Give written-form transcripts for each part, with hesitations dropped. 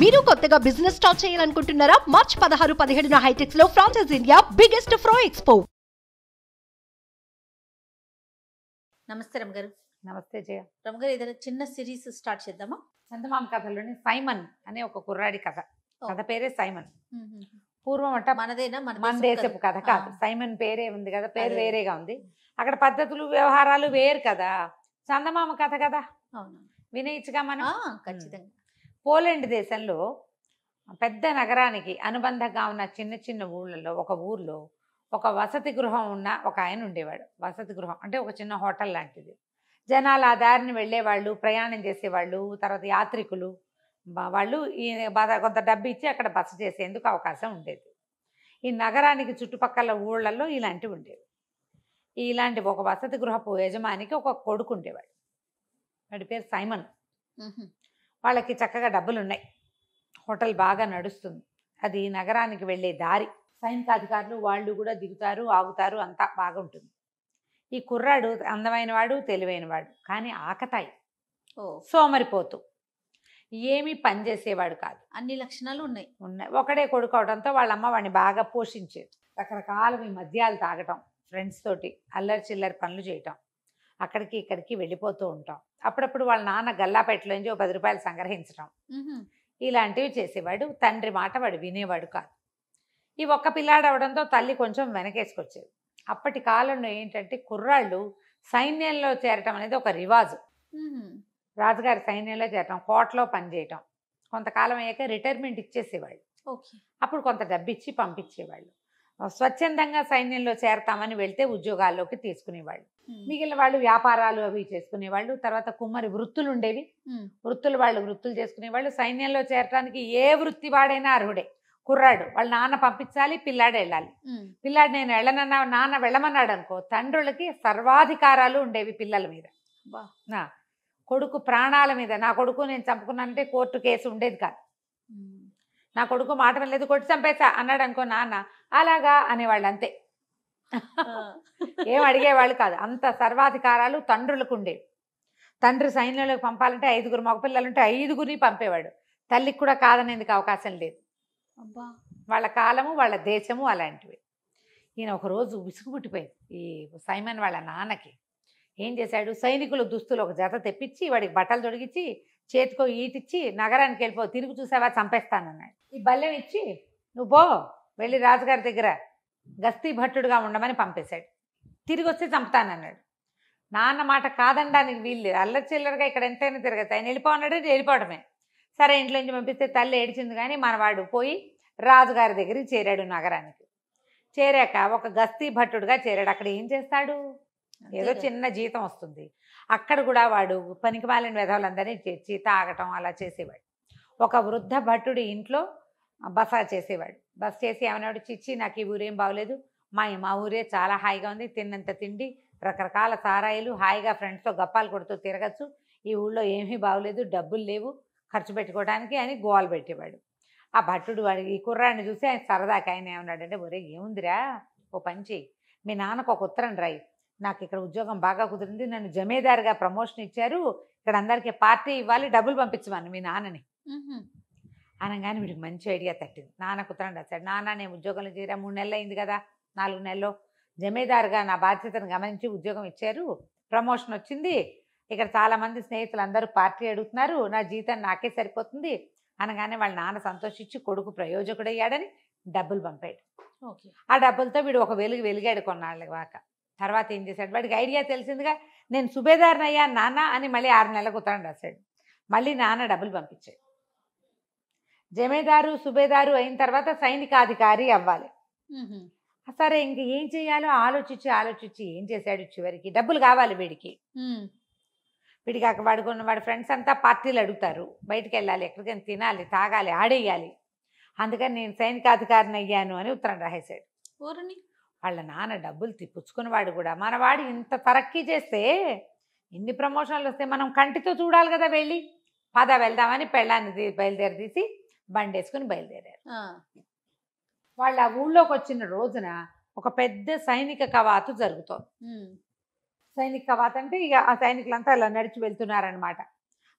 మీరు కొత్తగా business start చేయాలనుకుంటున్నారా? మార్చ్ 16, 17 హైటెక్స్ లో ఫ్రాన్సెస్ ఇండియా బిగ్గెస్ట్ ఫ్రో ఎక్స్పో. నమస్తే రమగారు. నమస్తే జయ. రమగారు, ఏదైనా చిన్న సిరీస్ స్టార్ట్ చేద్దామా? చందమామ కథలోని సైమన్ అనే ఒక కుర్రాడి కథ. కథ పేరే సైమన్. పూర్వం అంట మనదేనా? మన దేశపు కథ కాదు. సైమన్ పేరే ఉంది కదా, పేరు వేరేగా ఉంది. అక్కడ పద్ధతులు వ్యవహారాలు వేరు కదా. చందమామ కథ కదా, అవును, వినేయచ్చుగా మనం. ఖచ్చితంగా. పోలాండ్ దేశంలో పెద్ద నగరానికి అనుబంధంగా ఉన్న చిన్న చిన్న ఊళ్ళలో ఒక ఊర్లో ఒక వసతి గృహం ఉన్న ఒక ఆయన ఉండేవాడు. వసతి గృహం అంటే ఒక చిన్న హోటల్ లాంటిది. జనాలు ఆ దారిని వెళ్ళేవాళ్ళు, ప్రయాణం చేసేవాళ్ళు, తర్వాత యాత్రికులు వాళ్ళు ఈ కొంత డబ్బు ఇచ్చి అక్కడ బస చేసేందుకు అవకాశం ఉండేది. ఈ నగరానికి చుట్టుపక్కల ఊళ్ళల్లో ఇలాంటివి ఉండేవి. ఇలాంటి ఒక వసతి గృహపు యజమానికి ఒక కొడుకు ఉండేవాడు. వాడి పేరు సైమన్. వాళ్ళకి చక్కగా డబ్బులు ఉన్నాయి, హోటల్ బాగా నడుస్తుంది. అది నగరానికి వెళ్ళే దారి. సైనికాధికారులు వాళ్ళు కూడా దిగుతారు, ఆగుతారు, అంతా బాగుంటుంది. ఈ కుర్రాడు అందమైన వాడు, తెలివైనవాడు, కానీ ఆకతాయి, సోమరిపోతూ, ఏమీ పని చేసేవాడు కాదు. అన్ని లక్షణాలు ఉన్నాయి. ఒకడే కొడుకు అవడంతో వాళ్ళమ్మ వాడిని బాగా పోషించేది. రకరకాల మద్యాలు తాగటం, ఫ్రెండ్స్ తోటి అల్లరి చిల్లరి పనులు చేయటం, అక్కడికి ఇక్కడికి వెళ్ళిపోతూ ఉంటాం. అప్పుడప్పుడు వాళ్ళ నాన్న గల్లాపెట్టలోంచి 10 రూపాయలు సంగ్రహించడం, ఇలాంటివి చేసేవాడు. తండ్రి మాట వాడు వినేవాడు కాదు. ఈ ఒక్క పిల్లాడు అవడంతో తల్లి కొంచెం వెనకేసుకొచ్చేది. అప్పటి కాలంలో ఏంటంటే కుర్రాళ్ళు సైన్యంలో చేరటం అనేది ఒక రివాజు. రాజుగారి సైన్యంలో చేరటం, కోటలో పనిచేయటం, కొంతకాలం అయ్యాక రిటైర్మెంట్ ఇచ్చేసేవాళ్ళు. అప్పుడు కొంత డబ్బు ఇచ్చి పంపించేవాళ్ళు. స్వచ్ఛందంగా సైన్యంలో చేరతామని వెళ్తే ఉద్యోగాల్లోకి తీసుకునేవాళ్ళు. మిగిలిన వాళ్ళు వ్యాపారాలు అవి చేసుకునేవాళ్ళు. తర్వాత కుమ్మరి వృత్తులు ఉండేవి, వృత్తులు చేసుకునేవాళ్ళు. సైన్యంలో చేరటానికి ఏ వృత్తి వాడైనా అర్హుడే. కుర్రాడు వాళ్ళ నాన్న పంపించాలి, పిల్లాడు వెళ్ళాలి. పిల్లాడు నేను వెళ్ళనన్నా, నాన్న వెళ్ళమన్నాడు అనుకో, తండ్రులకి సర్వాధికారాలు ఉండేవి పిల్లల మీద. కొడుకు ప్రాణాల మీద, నా కొడుకు నేను చంపుకున్నానంటే కోర్టు కేసు ఉండేది కాదు. నా కొడుకు మాట వెళ్ళలేదు, కొట్టి చంపేసా అన్నాడు అనుకో నాన్న, అలాగా అనేవాళ్ళు, అంతే. ఏం అడిగేవాళ్ళు కాదు. అంత సర్వాధికారాలు తండ్రులకు ఉండేవి. తండ్రి సైన్యంలోకి పంపాలంటే 5 మగపిల్లలుంటే 5 పంపేవాడు. తల్లికి కూడా కాదనేందుకు అవకాశం లేదు. వాళ్ళ కాలము, వాళ్ళ దేశము అలాంటివి. ఈయన ఒకరోజు విసుగు పుట్టిపోయింది ఈ సైమన్ వాళ్ళ నాన్నకి. ఏం చేశాడు, సైనికుల దుస్తులు ఒక జత తెప్పించి వాడికి బట్టలు తొడిగించి చేతికో ఈటిచ్చి నగరానికి వెళ్ళిపో, తిరిగి చూసావా చంపేస్తానన్నాడు. ఈ బల్లెం ఇచ్చి నువ్వు పో, వెళ్ళి రాజుగారి దగ్గర గస్తీ భట్టుడుగా ఉండమని పంపేశాడు. తిరిగి వస్తే చంపుతానన్నాడు. నాన్న మాట కాదనడానికి వీళ్ళు అల్లరి చిల్లరగా ఇక్కడ ఎంతైనా తిరగచ్చు. ఆయన వెళ్ళిపోన్నాడు, వెళ్ళిపోవడమే. సరే ఇంట్లోంచి పంపిస్తే తల్లి ఏడిచింది, కానీ మనవాడు పోయి రాజుగారి దగ్గరికి చేరాడు. నగరానికి చేరాక ఒక గస్తీ భట్టుడుగా చేరాడు. అక్కడ ఏం చేస్తాడు, ఏదో చిన్న జీతం వస్తుంది. అక్కడ కూడా వాడు పనికిమాలిన విధవులందరినీ చేర్చి తాగటం అలా చేసేవాడు. ఒక వృద్ధ భట్టుడి ఇంట్లో బస చేసేవాడు. బస చేసి ఏమన్నాడు, చిచ్చి నాకు ఈ ఊరేం బాగలేదు, మా ఊరే చాలా హాయిగా ఉంది, తిన్నంత తిండి, రకరకాల సారాయిలు, హాయిగా ఫ్రెండ్స్తో గప్పాలు కొడుతూ తిరగచ్చు, ఈ ఊళ్ళో ఏమీ బాగలేదు, డబ్బులు లేవు ఖర్చు పెట్టుకోవడానికి అని గోలు పెట్టేవాడు. ఆ భట్టుడు వాడికి ఈ కుర్రాడిని చూసి ఆయన సరదాకి ఆయన ఏమన్నాడంటే, ఒరే ఏముందిరా, ఓ పని చెయ్యి, మీ నాన్నకు ఒక ఉత్తరం రాయి, నాకు ఇక్కడ ఉద్యోగం బాగా కుదిరింది, నన్ను జమీదారుగా ప్రమోషన్ ఇచ్చారు, ఇక్కడ అందరికీ పార్టీ ఇవ్వాలి, డబ్బులు పంపించమని మీ నాన్నని అనగానే వీడికి మంచి ఐడియా తట్టింది. నాన్నకు ఉత్తరం రాశాడు. నాన్న నేను ఉద్యోగంలో చేరా 3 నెలలు అయింది కదా, 4 నెలల్లో జమీదారుగా నా బాధ్యతను గమనించి ఉద్యోగం ఇచ్చారు, ప్రమోషన్ వచ్చింది, ఇక్కడ చాలామంది స్నేహితులు అందరూ పార్టీ అడుగుతున్నారు, నా జీతం నాకే సరిపోతుంది అనగానే వాళ్ళ నాన్న సంతోషించి కొడుకు ప్రయోజకుడయ్యాడని డబ్బులు పంపాడు. ఆ డబ్బులతో వీడు ఒక వెలిగాడు కొన్నాళ్ళ వాక. తర్వాత ఏం చేశాడు, వాడికి ఐడియా తెలిసిందిగా, నేను సుబేదారుని అయ్యా నాన్న అని మళ్ళీ 6 నెలలకు ఉత్తరం రాశాడు. మళ్ళీ నాన్న డబ్బులు పంపించాడు. జమీదారు సుబేదారు అయిన తర్వాత సైనికాధికారి అవ్వాలి. సరే ఇంక ఏం చేయాలో ఆలోచించి ఏం చేశాడు, చివరికి డబ్బులు కావాలి వీడికి. వీడికి వాడి ఫ్రెండ్స్ అంతా పార్టీలు అడుగుతారు, బయటికి వెళ్ళాలి, ఎక్కడికైనా తినాలి, తాగాలి, ఆడేయాలి, అందుకని నేను సైనికాధికారిని అయ్యాను అని ఉత్తరం రాసేశాడు. వాళ్ళ నాన్న డబ్బులు పుచ్చుకున్నవాడు కూడా, మనవాడు ఇంత తరక్కి చేస్తే, ఇన్ని ప్రమోషన్లు వస్తే మనం కంటితో చూడాలి కదా, వెళ్ళి పద వెళ్దామని పెళ్ళాన్ని బయలుదేరి బండి వేసుకుని బయలుదేరారు. వాళ్ళ ఊళ్ళోకి వచ్చిన రోజున ఒక పెద్ద సైనిక కవాతు జరుగుతోంది. సైనిక కవాతు అంటే ఇక ఆ సైనికులంతా అలా నడిచి వెళ్తున్నారనమాట.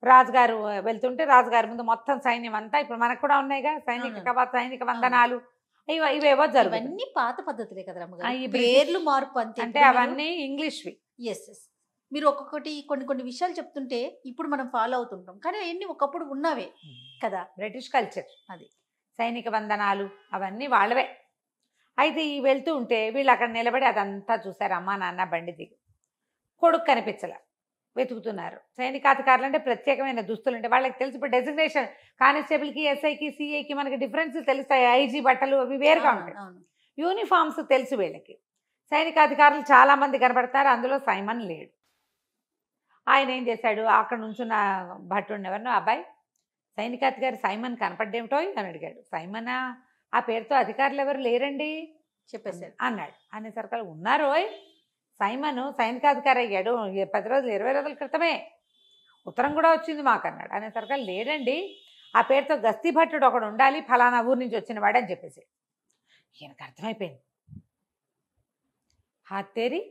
రాజుగారు వెళ్తుంటే రాజుగారి ముందు మొత్తం సైన్యం అంతా ఇప్పుడు మనకు కూడా ఉన్నాయిగా సైనిక అవును. కవ సైనిక వందనాలు ఇవేవో జరుగుతాయి. ఇవన్నీ పాత పద్ధతులే కదా రమ్మగారు. ఈ పేర్లు మార్పు అంతే. అంటే అవన్నీ ఇంగ్లీష్వి. ఎస్ మీరు ఒక్కొక్కటి కొన్ని విషయాలు చెప్తుంటే ఇప్పుడు మనం ఫాలో అవుతుంటాం, కానీ అవన్నీ ఒకప్పుడు ఉన్నవే కదా. బ్రిటిష్ కల్చర్ అది. సైనిక వందనాలు అవన్నీ వాళ్ళవే. అయితే ఈ వెళ్తూ ఉంటే వీళ్ళు అక్కడ నిలబడి అదంతా చూసారు. అమ్మా నాన్న బండి దిగి కొడుకు కనిపించలే, వెతుకుతున్నారు. సైనికాధికారులు అంటే ప్రత్యేకమైన దుస్తులు అంటే వాళ్ళకి తెలుసు. ఇప్పుడు డెసిగ్నేషన్ కానిస్టేబుల్కి ఎస్ఐకి సిఐకి మనకి డిఫరెన్స్ తెలుస్తాయి. ఐజీ బట్టలు అవి వేరుగా ఉంటాయి. యూనిఫామ్స్ తెలుసు వీళ్ళకి. సైనికాధికారులు చాలా మంది కనబడతారు, అందులో సైమన్ లేడు. ఆయన ఏం చేశాడు, అక్కడ నుంచున్న భట్టుడిని ఎవరినో, అబ్బాయి సైనికాధికారి సైమన్ కనపడ్డేమిటో అని అడిగాడు. సైమనా, ఆ పేరుతో అధికారులు ఎవరు లేరండి చెప్పేశారు అన్నాడు. అనేసరికి ఉన్నారోయ్, సైమన్ సైనికాధికారి అయ్యాడు 10 రోజులు 20 రోజుల క్రితమే, ఉత్తరం కూడా వచ్చింది మాకు అన్నాడు. అనేసరికి లేడండి, ఆ పేరుతో గస్తీ భట్టుడు ఒకడు ఉండాలి, ఫలానా ఊరు నుంచి వచ్చిన వాడు అని చెప్పేసి. ఈయనకు అర్థమైపోయింది, హాతేరి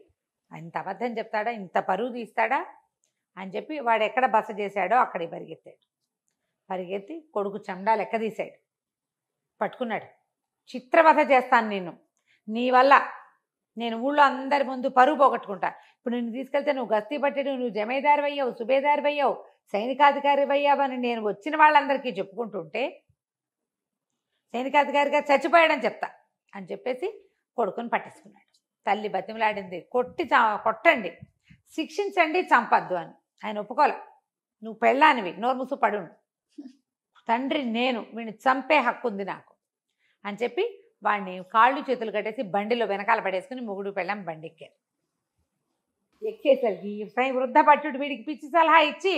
ఇంత అబద్ధం చెప్తాడా, ఇంత పరువు తీస్తాడా అని చెప్పి వాడు ఎక్కడ బస చేశాడో అక్కడికి పరిగెత్తాడు. పరిగెత్తి కొడుకు చెండా లెక్క తీశాడు, పట్టుకున్నాడు. చిత్రవధ చేస్తాను నిన్ను, నీ వల్ల నేను ఊళ్ళో అందరి ముందు పరువు పోగొట్టుకుంటా. ఇప్పుడు నిన్ను తీసుకెళ్తే నువ్వు గస్తీ పట్టెడు, నువ్వు జమీదారు అయ్యావు, సుబేదారు అయ్యావు, సైనికాధికారి అయ్యావు అని నేను వచ్చిన వాళ్ళందరికీ చెప్పుకుంటుంటే సైనికాధికారిగా చచ్చిపోయాడని చెప్తా అని చెప్పేసి కొడుకుని పట్టేసుకున్నాడు. తల్లి బతిమలాడింది, కొట్టండి, శిక్షించండి, చంపద్దు అని. ఆయన ఒప్పుకోలే. నువ్వు పెళ్ళానివి, నోరు మూసు పడు, తండ్రి నేను, వీడిని చంపే హక్కు ఉంది నాకు అని చెప్పి వాడిని కాళ్ళు చేతులు కట్టేసి బండిలో వెనకాల పడేసుకుని మొగుడు పెళ్ళాం బండి ఎక్కారు. ఎక్కేసరికి వృద్ధ భట్టుడు వీడికి పిచ్చి సలహా ఇచ్చి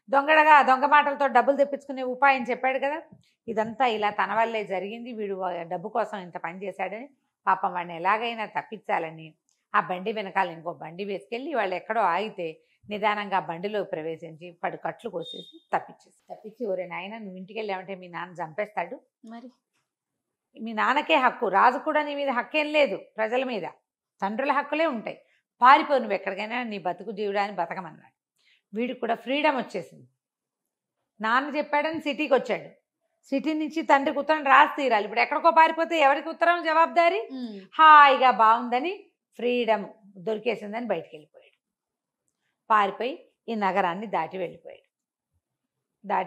దొంగ మాటలతో డబ్బులు తెప్పించుకునే ఉపాయం చెప్పాడు కదా. ఇదంతా ఇలా తన వల్లే జరిగింది, వీడు డబ్బు కోసం ఇంత పని చేశాడని పాపం వాడిని ఎలాగైనా తప్పించాలని ఆ బండి వెనకాల ఇంకో బండి వేసుకెళ్ళి వాళ్ళు ఎక్కడో ఆగితే నిదానంగా బండిలో ప్రవేశించి 10 కట్లు కోసేసి తప్పించి ఒరే నాయన నువ్వు ఇంటికి వెళ్ళామంటే మీ నాన్న చంపేస్తాడు, మరి మీ నాన్నకే హక్కు, రాజు కూడా నీ మీద హక్కేం లేదు, ప్రజల మీద తండ్రుల హక్కులే ఉంటాయి, పారిపో నువ్వు ఎక్కడికైనా, నీ బతుకు జీవుడాన్ని బతకమన్నాడు. వీడికి కూడా ఫ్రీడమ్ వచ్చేసింది. నాన్న చెప్పాడని సిటీకి వచ్చాడు, సిటీ నుంచి తండ్రికి ఉత్తరం రాసి తీరాలి. ఇప్పుడు ఎక్కడికో పారిపోతే ఎవరికి ఉత్తరం జవాబుదారీ? హాయిగా బాగుందని ఫ్రీడమ్ దొరికేసిందని బయటికి వెళ్ళిపోయాడు. పారిపోయి ఈ నగరాన్ని దాటి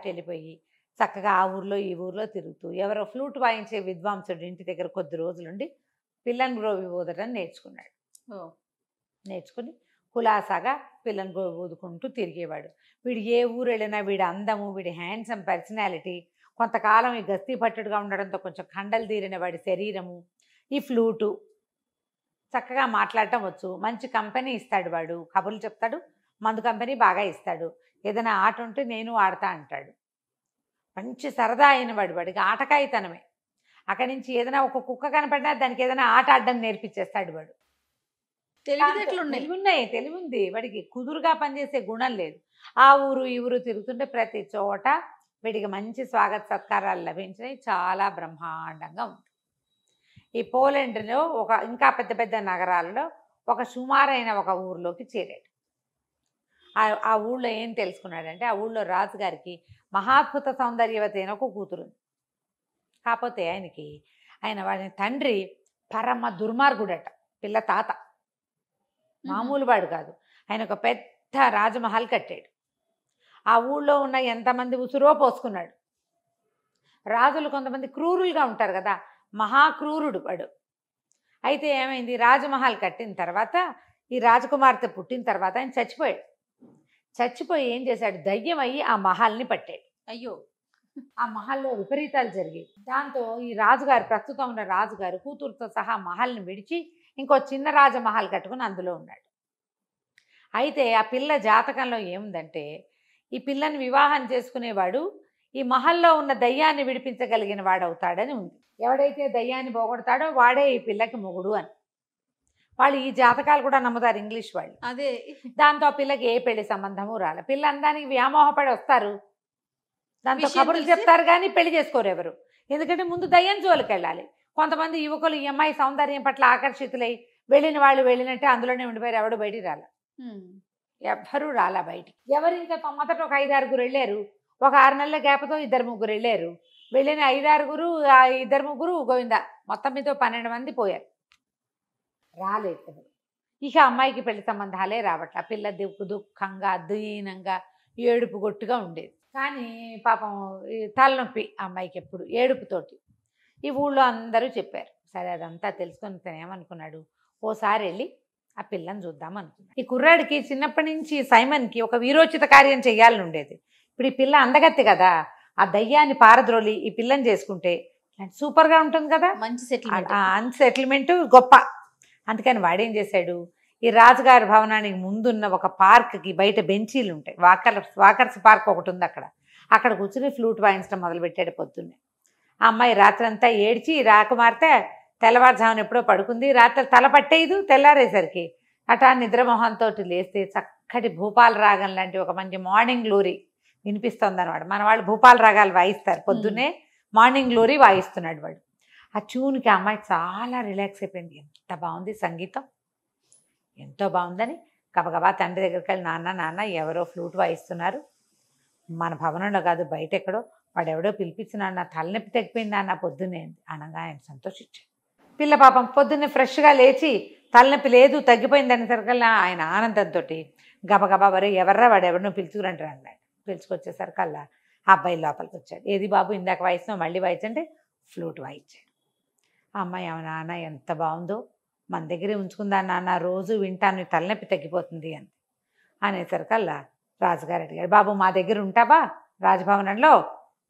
వెళ్ళిపోయి చక్కగా ఆ ఊర్లో ఈ ఊర్లో తిరుగుతూ ఎవరో ఫ్లూట్ వాయించే విద్వాంసుడు ఇంటి దగ్గర కొద్ది రోజులుండి పిల్లని గ్రోవి ఊదటం నేర్చుకున్నాడు. నేర్చుకుని కులాసాగా పిల్లని గ్రోవి ఊదుకుంటూ తిరిగేవాడు. వీడు ఏ ఊరు వెళ్ళినా వీడి అందము, వీడి హ్యాండ్సమ్ పర్సనాలిటీ, కొంతకాలం ఈ గస్తీ భట్టుడుగా ఉండడంతో కొంచెం కండలు తీరిన వాడి శరీరము, ఈ ఫ్లూటు, చక్కగా మాట్లాడటం వచ్చు, మంచి కంపెనీ ఇస్తాడు వాడు, కబుర్లు చెప్తాడు, మందు కంపెనీ బాగా ఇస్తాడు, ఏదైనా ఆట ఉంటే నేను ఆడతా అంటాడు. మంచి సరదా అయిన వాడికి ఆటకాయితనమే. అక్కడి నుంచి ఏదైనా ఒక కుక్క కనపడినా దానికి ఏదైనా ఆట ఆడడం నేర్పించేస్తాడు వాడు. తెలివి ఉంది వాడికి, కుదురుగా పనిచేసే గుణం లేదు. ఆ ఊరు ఈ ఊరు తిరుగుతుంటే ప్రతి చోట వీడికి మంచి స్వాగత సత్కారాలు లభించినాయి, చాలా బ్రహ్మాండంగా ఉంది. ఈ పోలాండ్లో ఇంకా పెద్ద నగరాల్లో ఒక సుమారైన ఒక ఊర్లోకి చేరాడు. ఆ ఊళ్ళో ఏం తెలుసుకున్నాడంటే ఆ ఊళ్ళో రాజుగారికి మహాద్భుత సౌందర్యవతి అయిన ఒక కూతురు. కాకపోతే ఆయన వాడి తండ్రి పరమ దుర్మార్గుడట, పిల్ల తాత మామూలు వాడు కాదు. ఆయన ఒక పెద్ద రాజమహల్ కట్టాడు. ఆ ఊళ్ళో ఉన్న ఎంతమంది ఉసురో పోసుకున్నాడు. రాజులు కొంతమంది క్రూరులుగా ఉంటారు కదా, మహాక్రూరుడు వాడు. అయితే ఏమైంది, రాజమహల్ కట్టిన తర్వాత ఈ రాజకుమార్తె పుట్టిన తర్వాత ఆయన చచ్చిపోయి ఏం చేశాడు, దయ్యం అయ్యి ఆ మహల్ని పట్టాడు. అయ్యో, ఆ మహల్లో విపరీతాలు జరిగాయి. దాంతో ఈ రాజుగారు, ప్రస్తుతం ఉన్న రాజుగారు కూతురుతో సహా మహల్ని విడిచి ఇంకో చిన్న రాజమహల్ కట్టుకుని అందులో ఉన్నాడు. అయితే ఆ పిల్ల జాతకంలో ఏముందంటే ఈ పిల్లని వివాహం చేసుకునేవాడు ఈ మహల్లో ఉన్న దయ్యాన్ని విడిపించగలిగిన వాడవుతాడని ఉంది. ఎవడైతే దయ్యాన్ని పోగొడతాడో వాడే ఈ పిల్లకి మొగుడు అని. వాళ్ళు ఈ జాతకాలు కూడా నమ్ముతారు ఇంగ్లీష్ వాళ్ళు. అదే దాంతో ఆ పిల్లకి ఏ పెళ్లి సంబంధము రాలే. పిల్ల అందానికి వ్యామోహపడి వస్తారు, దాంతో కబుర్లు చెప్తారు కానీ పెళ్లి చేసుకోరు ఎవరు. ఎందుకంటే ముందు దయ్యం జోలికి వెళ్ళాలి. కొంతమంది యువకులు ఈ అమ్మాయి సౌందర్యం పట్ల ఆకర్షితులై వెళ్ళిన వాళ్ళు వెళ్ళినట్టే అందులోనే ఉండిపోయారు, ఎవడు బయటికి రాలే. ఎవ్వరూ రాలా బయటికి. ఎవరు ఇంకా మొదట ఒక 5-6 వెళ్ళారు. ఒక 6 నెలల గ్యాప్తో 2-3 వెళ్ళారు. వెళ్ళిన 5-6 ఆ 2-3 గోవిందా మొత్తం మీద 12 మంది పోయారు. రాలేదు. ఇక అమ్మాయికి పెళ్లి సంబంధాలే రావట్ల. పిల్ల దుఃఖంగా దీనంగా ఏడుపు గొట్టుగా ఉండేది. కానీ పాపం ఈ తలనొప్పి అమ్మాయికి ఎప్పుడు ఏడుపుతోటి. ఈ ఊళ్ళో అందరూ చెప్పారు. సరే అదంతా తెలుసుకొని తను ఏమనుకున్నాడు, ఓసారి వెళ్ళి ఆ పిల్లని చూద్దాం అనుకున్నాడు. ఈ కుర్రాడికి చిన్నప్పటి నుంచి సైమన్కి ఒక వీరోచిత కార్యం చేయాలని ఉండేది. ఇప్పుడు ఈ పిల్ల అందగత్తి కదా, ఆ దయ్యాన్ని పారద్రోలి ఈ పిల్లని చేసుకుంటే సూపర్గా ఉంటుంది కదా, మంచి సెటిల్మెంట్. సెటిల్మెంట్ గొప్ప. అందుకని వాడేం చేశాడు, ఈ రాజుగారి భవనానికి ముందున్న ఒక పార్క్కి బయట బెంచీలు ఉంటాయి, వాకర్స్ పార్క్ ఒకటి ఉంది అక్కడ కూర్చుని ఫ్లూట్ వాయించడం మొదలుపెట్టాడు పొద్దున్నే. ఆ అమ్మాయి రాత్రంతా ఏడ్చి రాకుమార్తె తెల్లవారుజామున ఎప్పుడో పడుకుంది. రాత్రి తల పట్టేయదు. తెల్లారేసరికి అటా నిద్రమోహంతో లేస్తే చక్కటి భూపాల రాగం లాంటి ఒక మంచి మార్నింగ్ గ్లోరీ వినిపిస్తుంది అనమాట. మన వాళ్ళు భూపాల రాగాలు వాయిస్తారు పొద్దున్నే, మార్నింగ్ గ్లోరీ వాయిస్తున్నాడు వాడు. ఆ ట్యూన్కి ఆ అమ్మాయి చాలా రిలాక్స్ అయిపోయింది. ఎంత బాగుంది సంగీతం, ఎంతో బాగుందని గబగబా తండ్రి దగ్గరికి వెళ్ళి, నాన్న ఎవరో ఫ్లూట్ వాయిస్తున్నారు, మన భవనంలో కాదు బయట ఎక్కడో, వాడెవడో పిలిపించినాడు, నా తలనొప్పి తగ్గిపోయింది అన్న పొద్దున్నే అనగా ఆయన సంతోషించాడు. పిల్ల పాపం పొద్దున్నే ఫ్రెష్గా లేచి తలనొప్పి లేదు తగ్గిపోయింది అనేసరికల్లా ఆయన ఆనందంతో గబగబా వరే ఎవర్రా వాడెవరినో పిలుచుకురంటారు అన్నాడు. పిలుచుకొచ్చేసరికల్లా ఆ అబ్బాయి లోపలికి వచ్చాడు. ఏది బాబు ఇందాక వాయిస్తున్నావు మళ్ళీ వాయించంటే ఫ్లూట్ వాయించాడు. ఆ అమ్మాయి నాన్న ఎంత బాగుందో, మన దగ్గరే ఉంచుకుందా నాన్న, రోజు వింటాను తలనొప్పి తగ్గిపోతుంది అని అనేసరికల్లా రాజుగారు అడిగాడు, బాబు మా దగ్గర ఉంటావా రాజభవనంలో,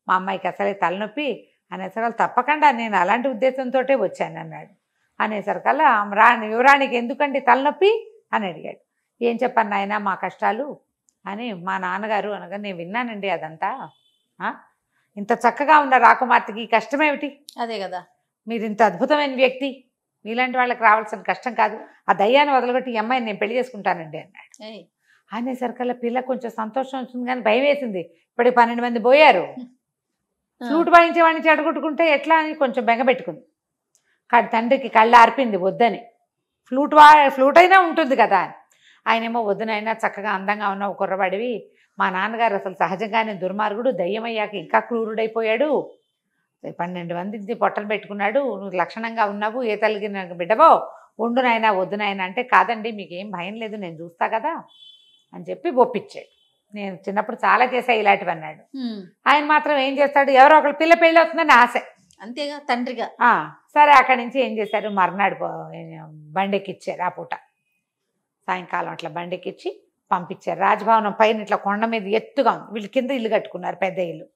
మా అమ్మాయికి అసలే తలనొప్పి అనేసరికి తప్పకుండా నేను అలాంటి ఉద్దేశంతో వచ్చాను అన్నాడు. అనేసరికల్లా యువరాణికి ఎందుకండి తలనొప్పి అని అడిగాడు. ఏం చెప్పాను నాయన మా కష్టాలు అని మా నాన్నగారు అనగా, నేను విన్నానండి అదంతా, ఇంత చక్కగా ఉన్న రాకుమార్తెకి కష్టమేమిటి, అదే కదా మీరు ఇంత అద్భుతమైన వ్యక్తి, మీలాంటి వాళ్ళకి రావాల్సిన కష్టం కాదు, ఆ దయ్యాన్ని వదలగొట్టి ఈ అమ్మాయిని నేను పెళ్లి చేసుకుంటానండి అన్నాడు. అనేసరికల్లా పిల్ల కొంచెం సంతోషం వచ్చింది కానీ భయం వేసింది. ఇప్పటికి 12 మంది పోయారు, ఫ్లూట్ వాయించేవాడిని చెడగొట్టుకుంటే ఎట్లా అని కొంచెం బెంగపెట్టుకుంది. కాడి తండ్రికి కళ్ళు ఆర్పింది వద్దని, ఫ్లూట్ అయినా ఉంటుంది కదా అని. ఆయనేమో వద్దునైనా చక్కగా అందంగా ఉన్న ఒక కుర్రవాడివి, మా నాన్నగారు అసలు సహజంగానే దుర్మార్గుడు, దయ్యమయ్యాక ఇంకా క్రూరుడైపోయాడు, 12 మంది పొట్టలు పెట్టుకున్నాడు, నువ్వు లక్షణంగా ఉన్నావు, ఏ తల్లికి బిడ్డవో ఉండునైనా వద్దునైనా అంటే, కాదండి మీకేం భయం లేదు నేను చూస్తా కదా అని చెప్పి ఒప్పించాడు. నేను చిన్నప్పుడు చాలా చేశా ఇలాంటివి అన్నాడు. ఆయన మాత్రం ఏం చేస్తాడు, ఎవరో ఒకళ్ళు పిల్ల పెళ్ళి అవుతుందని ఆశ, అంతేగా తండ్రిగా. సరే అక్కడి నుంచి ఏం చేశారు, మర్నాడు బండెక్కిచ్చారు. ఆ పూట సాయంకాలం అట్లా బండెక్కిచ్చి పంపించారు. రాజభవనం పైన ఇట్లా కొండ మీద ఎత్తుగా ఉంది, వీళ్ళు కింద ఇల్లు కట్టుకున్నారు, పెద్ద ఇల్లు.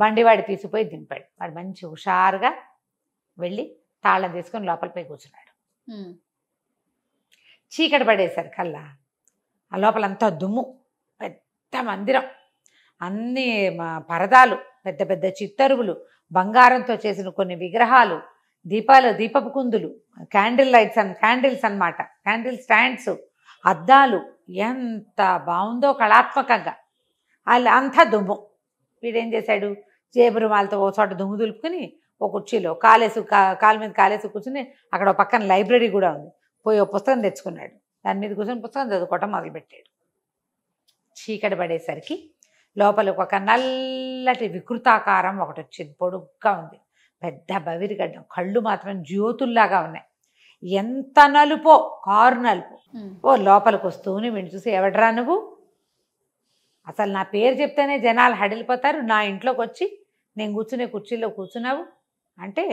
బండివాడి తీసిపోయి దింపాడు. వాడు మంచి హుషారుగా వెళ్ళి తాళం తీసుకొని లోపలిపై కూర్చున్నాడు. చీకటి పడేసరికల్లా ఆ లోపలంతా దుమ్ము, పెద్ద మందిరం, అన్ని పరదాలు, పెద్ద పెద్ద చిత్తరువులు, బంగారంతో చేసిన కొన్ని విగ్రహాలు, దీపపు కుందులు, క్యాండిల్స్ అన్నమాట, క్యాండిల్ స్టాండ్స్, అద్దాలు, ఎంత బాగుందో కళాత్మకంగా. అంతా దుమ్ము. వీడేం చేశాడు, జేబురుమాలతో ఓ చోట దుమ్ము దులుపుకుని ఒక కుర్చీలో కాలు మీద కాలేసి కూర్చుని, అక్కడ ఒక పక్కన లైబ్రరీ కూడా ఉంది, పోయి ఓ పుస్తకం తెచ్చుకున్నాడు. దాని మీద కూర్చొని పుస్తకం చదువుకోవటం మొదలుపెట్టాడు. చీకటి పడేసరికి లోపలికి ఒక నల్లటి వికృతాకారం ఒకటి వచ్చింది, పొడుగ్గా ఉంది, పెద్ద బవిరిగడ్డం, కళ్ళు మాత్రం జ్యోతుల్లాగా ఉన్నాయి, ఎంత నలుపో, కారు నలుపు. ఓ లోపలికి వస్తూనే వీడిని చూసి, ఎవడ్రా నువ్వు, అసలు నా పేరు చెప్తేనే జనాలు హడిలిపోతారు, నా ఇంట్లోకి వచ్చి నేను కూర్చునే కుర్చీలో కూర్చున్నావు అంటే,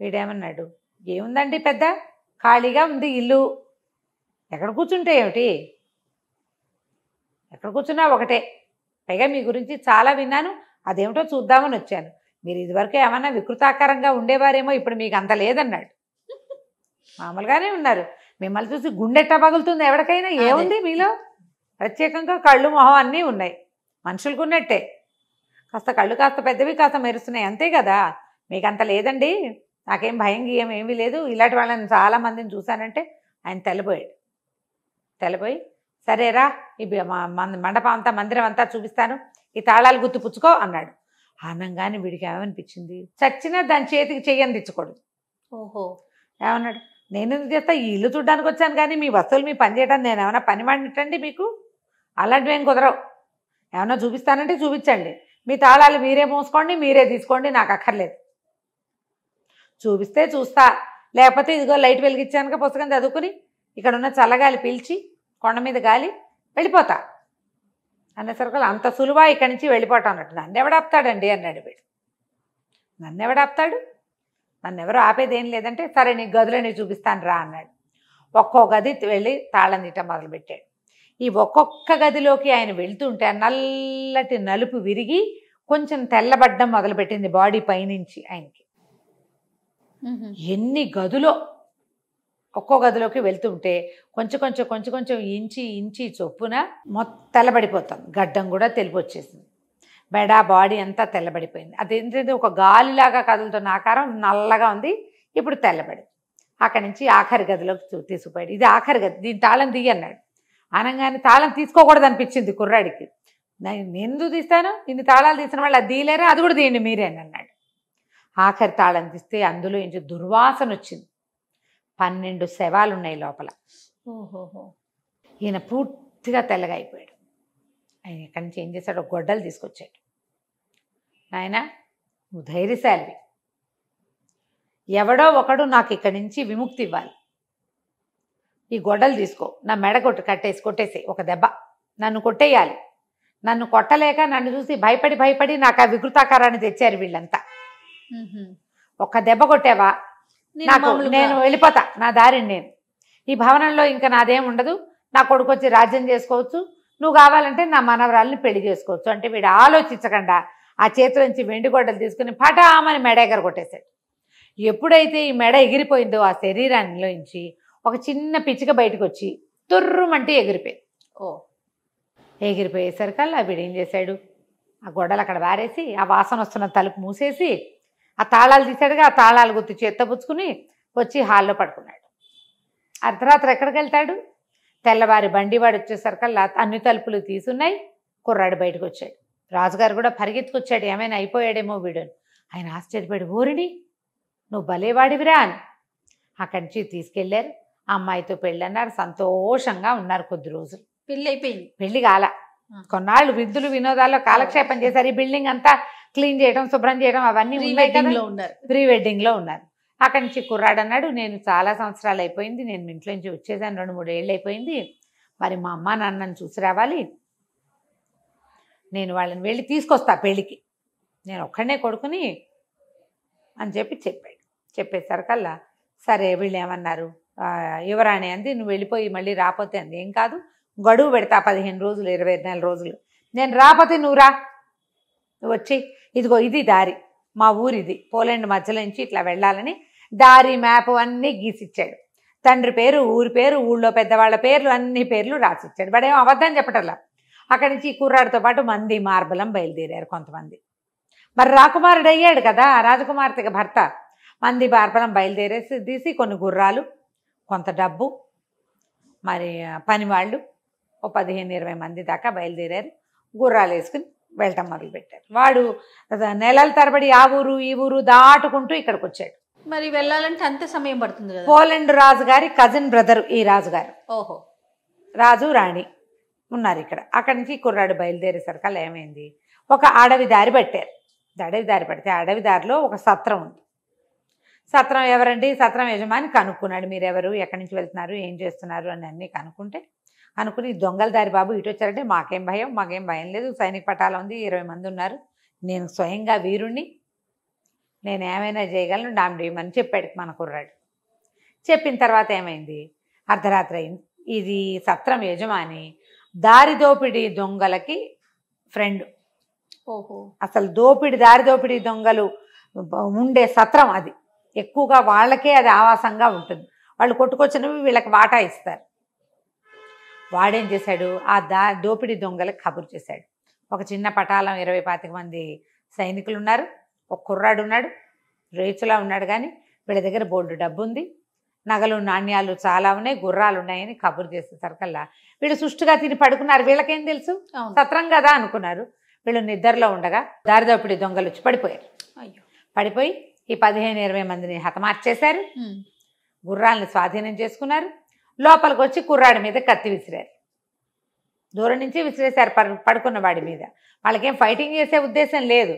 వీడేమన్నాడు, ఏముందండి పెద్ద ఖాళీగా ఉంది ఇల్లు, ఎక్కడ కూర్చుంటే ఏమిటి, ఎక్కడ కూర్చున్నా ఒకటే, పైగా మీ గురించి చాలా విన్నాను, అదేమిటో చూద్దామని వచ్చాను, మీరు ఇదివరకు ఏమన్నా వికృతాకారంగా ఉండేవారేమో, ఇప్పుడు మీకు అంత లేదన్నాడు. మామూలుగానే ఉన్నారు, మిమ్మల్ని చూసి గుండెట్టా పగులుతుంది ఎవరికైనా, ఏముంది మీలో ప్రత్యేకంగా కళ్ళు మొహం అన్నీ ఉన్నాయి, మనుషులకు ఉన్నట్టే, కాస్త కళ్ళు కాస్త పెద్దవి కాస్త మెరుస్తున్నాయి అంతే కదా, మీకు అంత లేదండి, నాకేం భయం గీయం ఏమీ లేదు, ఇలాంటి వాళ్ళని చాలామందిని చూశానంటే ఆయన తెల్లబోయి సరేరా ఈ మండపం అంతా మందిరం అంతా చూపిస్తాను, ఈ తాళాలు గుర్తు పుచ్చుకో అన్నాడు. అనగానే వీడికి ఏమనిపించింది, చచ్చినా దాని చేతికి చెయ్యని తెచ్చుకోడు. ఓహో, ఏమన్నాడు, నేను ఎందుకు చేస్తా, ఈ ఇల్లు చూడడానికి వచ్చాను కానీ మీ వస్తువులు మీ పని చేయడానికి నేను ఏమైనా పని వాడినట్టండి మీకు? అలాంటివి ఏం కుదరవు. ఏమన్నా చూపిస్తానంటే చూపించండి, మీ తాళాలు మీరే మోసుకోండి, మీరే తీసుకోండి, నాకు అక్కర్లేదు. చూపిస్తే చూస్తా, లేకపోతే ఇదిగో లైట్ వెలిగించానుక పుస్తకం చదువుకుని ఇక్కడ ఉన్న చల్లగాలి పీల్చి కొండ మీద గాలి వెళ్ళిపోతా అనేసరికి అంత సులువా ఇక్కడి నుంచి వెళ్ళిపోతాం అన్నట్టు. నన్ను ఎవడాపుతాడండి అన్నాడు వీడు. నన్ను ఎవడాపుతాడు, నన్ను ఎవరు ఆపేది ఏం లేదంటే సరే నీ గదిలో నేను చూపిస్తాను రా అన్నాడు. ఒక్కో గది వెళ్ళి తాళం తీయటం మొదలుపెట్టాడు. ఈ ఒక్కొక్క గదిలోకి ఆయన వెళ్తుంటే నల్లటి నలుపు విరిగి కొంచెం తెల్లబడ్డం మొదలుపెట్టింది బాడీ పైనుంచి ఆయనకి. ఎన్ని గదులో ఒక్కో గదిలోకి వెళ్తుంటే కొంచెం కొంచెం కొంచెం కొంచెం ఇంచి చొప్పున మొత్తం తెల్లబడిపోతాం. గడ్డం కూడా తెలిపి వచ్చేసింది, బెడా బాడీ అంతా తెల్లబడిపోయింది. అదేంటంటే ఒక గాలిలాగా కదులుతున్న ఆకారం నల్లగా ఉంది, ఇప్పుడు తెల్లబడి అక్కడి నుంచి ఆఖరి గదిలోకి తీసుకుపోయాడు. ఇది ఆఖరి గది, దీని తాళం తీయన్నాడు. అనగానే తాళం తీసుకోకూడదు అనిపించింది కుర్రాడికి. నేను ఎందుకు తీస్తాను, ఇన్ని తాళాలు తీసిన వాళ్ళు అది తీయలేరా, అది కూడా తీయండి మీరే అని అన్నాడు. ఆఖరి తాళం తీస్తే అందులో నుంచి దుర్వాసన వచ్చింది. 12 శవాలు ఉన్నాయి లోపల. ఓహోహో. ఈయన పూర్తిగా తెల్లగా అయిపోయాడు. ఆయన ఎక్కడి నుంచి ఏం చేశాడు, గొడ్డలు తీసుకొచ్చాడు. నాయన నువ్వు ధైర్యశాలివి, ఎవడో ఒకడు నాకు ఇక్కడి నుంచి విముక్తి ఇవ్వాలి, ఈ గొడ్డలు తీసుకో, నా మెడ కొట్టేసి ఒక దెబ్బ నన్ను కొట్టేయాలి. నన్ను కొట్టలేక నన్ను చూసి భయపడి నాకు ఆ వికృతాకారాన్ని తెచ్చారు వీళ్ళంతా. ఒక్క దెబ్బ కొట్టావా నాకు నేను వెళ్ళిపోతా, నా దారిని నేను, ఈ భవనంలో ఇంకా నాదేం ఉండదు, నా కొడుకు వచ్చి రాజ్యం చేసుకోవచ్చు, నువ్వు కావాలంటే నా మనవరాలని పెళ్లి చేసుకోవచ్చు అంటే వీడు ఆలోచించకుండా ఆ చేతుల నుంచి వెండి గొడ్డలు తీసుకుని పటామని మెడ ఎగర కొట్టేశాడు. ఎప్పుడైతే ఈ మెడ ఎగిరిపోయిందో ఆ శరీరాన్నిలోంచి ఒక చిన్న పిచ్చిక బయటకు వచ్చి తుర్రుమంటే ఎగిరిపోయింది. ఎగిరిపోయేసరికల్లా వీడు ఏం చేశాడు, ఆ గొడ్డలు అక్కడ వారేసి ఆ వాసన వస్తున్న తలుపు మూసేసి ఆ తాళాలు తీశాడుగా, ఆ తాళాలు గుర్తు చేత్తపుచ్చుకుని వచ్చి హాల్లో పడుకున్నాడు. అర్ధరాత్రి ఎక్కడికి వెళ్తాడు, తెల్లవారి బండివాడు వచ్చేసరికల్లా అన్ని తలుపులు తీసున్నాయి. కుర్రాడు బయటకు వచ్చాడు. రాజుగారు కూడా పరిగెత్తుకొచ్చాడు, ఏమైనా అయిపోయాడేమో వీడుని. ఆయన ఆశ్చర్యపోయాడు, ఓరిని నువ్వు భలేవాడివిరా అని. అక్కడి నుంచి తీసుకెళ్లారు, ఆ అమ్మాయితో పెళ్ళి అన్నారు, సంతోషంగా ఉన్నారు కొద్ది రోజులు. పెళ్ళి అయిపోయింది. పెళ్లి కాల, కొన్నాళ్ళు విద్దులు వినోదాల్లో కాలక్షేపం చేశారు. ఈ బిల్డింగ్ అంతా క్లీన్ చేయడం, శుభ్రం చేయడం అవన్నీ ప్రీ వెడ్డింగ్ లో ఉన్నారు. అక్కడి నుంచి కుర్రాడు అన్నాడు, నేను చాలా సంవత్సరాలు అయిపోయింది, నేను ఇంట్లో నుంచి వచ్చేసాను, 2-3 ఏళ్ళు అయిపోయింది, మరి మా అమ్మ నాన్నని చూసి రావాలి, నేను వాళ్ళని వెళ్ళి తీసుకొస్తా పెళ్ళికి, నేను ఒక్కడనే కొడుకుని అని చెప్పాడు. చెప్పేసరికల్లా సరే వీళ్ళు ఏమన్నారు, యువరాణి అంది, నువ్వు వెళ్ళిపోయి మళ్ళీ రాపోతే అంది, ఏం కాదు గడువు పెడతా 15 రోజులు 24 రోజులు, నేను రాపోతే నువ్వు రా, నువ్వు వచ్చి ఇదిగో ఇది దారి, మా ఊరిది, పోలాండ్ మధ్యలో నుంచి ఇట్లా వెళ్ళాలని దారి మ్యాప్ అన్నీ గీసిచ్చాడు. తండ్రి పేరు, ఊరి పేరు, ఊళ్ళో పెద్దవాళ్ళ పేర్లు, అన్ని పేర్లు రాసిచ్చాడు. వాడేమో అబద్ధం చెప్పటల్లా. అక్కడి నుంచి కుర్రాడితో పాటు మంది మార్బలం బయలుదేరారు కొంతమంది. మరి రాకుమారుడు అయ్యాడు కదా రాజకుమార్తెకి భర్త, మంది మార్బలం బయలుదేరేసి తీసి కొన్ని గుర్రాలు, కొంత డబ్బు, మరి పనివాళ్ళు ఓ 15-20 మంది దాకా బయలుదేరారు. గుర్రాలు వేసుకుని వెళ్ళటం మొదలుపెట్టారు. వాడు నెలల తరబడి ఆ ఊరు ఈ ఊరు దాటుకుంటూ ఇక్కడికి వచ్చాడు. మరి వెళ్ళాలంటే అంత సమయం పడుతుంది కదా. పోలాండ్ రాజుగారి కజిన్ బ్రదర్ ఈ రాజుగారు. ఓహో. రాజు రాణి ఉన్నారు ఇక్కడ. అక్కడి నుంచి కుర్రాడు బయలుదేరేసరికల్లా ఏమైంది, ఒక అడవి దారి పట్టారు. అడవి దారి పడితే అడవి దారిలో ఒక సత్రం ఉంది. సత్రం ఎవరండి, సత్రం యజమాని కనుక్కున్నాడు, మీరెవరు, ఎక్కడి నుంచి వెళ్తున్నారు, ఏం చేస్తున్నారు అని అన్నీ కనుక్కుని దొంగల దారి బాబు ఇటు వచ్చారంటే మాకేం భయం లేదు, సైనిక పటాలం ఉంది, 20 మంది ఉన్నారు, నేను స్వయంగా వీరుణ్ణి, నేను ఏమైనా చేయగలను, డామిడేయమని చెప్పాడు మన కుర్రాడు. చెప్పిన తర్వాత ఏమైంది, అర్ధరాత్రి అయింది. ఇది సత్రం యజమాని దారి దోపిడీ దొంగలకి ఫ్రెండ్. ఓహో. అసలు దారి దోపిడీ దొంగలు ఉండే సత్రం అది, ఎక్కువగా వాళ్ళకే అది ఆవాసంగా ఉంటుంది. వాళ్ళు కొట్టుకొచ్చినవి వీళ్ళకి వాటా ఇస్తారు. వాడేం చేశాడు, ఆ దోపిడీ దొంగలకు కబురు చేశాడు. ఒక చిన్న పటాలం 20-25 మంది సైనికులు ఉన్నారు, ఒక కుర్రాడు ఉన్నాడు, రేచులా ఉన్నాడు, కానీ వీళ్ళ దగ్గర బోల్డు డబ్బు ఉంది, నగలు నాణ్యాలు చాలా ఉన్నాయి, గుర్రాలు ఉన్నాయని కబురు చేసేసరికల్లా వీళ్ళు సుష్టుగా తిని పడుకున్నారు. వీళ్ళకేం తెలుసు, సత్రం కదా అనుకున్నారు. వీళ్ళు నిద్రలో ఉండగా దారి దోపిడీ దొంగలు వచ్చి పడిపోయారు. పడిపోయి ఈ 15-20 మందిని హతమార్చేశారు. గుర్రాలను స్వాధీనం చేసుకున్నారు. లోపలికి వచ్చి కుర్రాడి మీద కత్తి విసిరారు. దూరం నుంచి విసిరేశారు పడుకున్న వాడి మీద. వాళ్ళకేం ఫైటింగ్ చేసే ఉద్దేశం లేదు.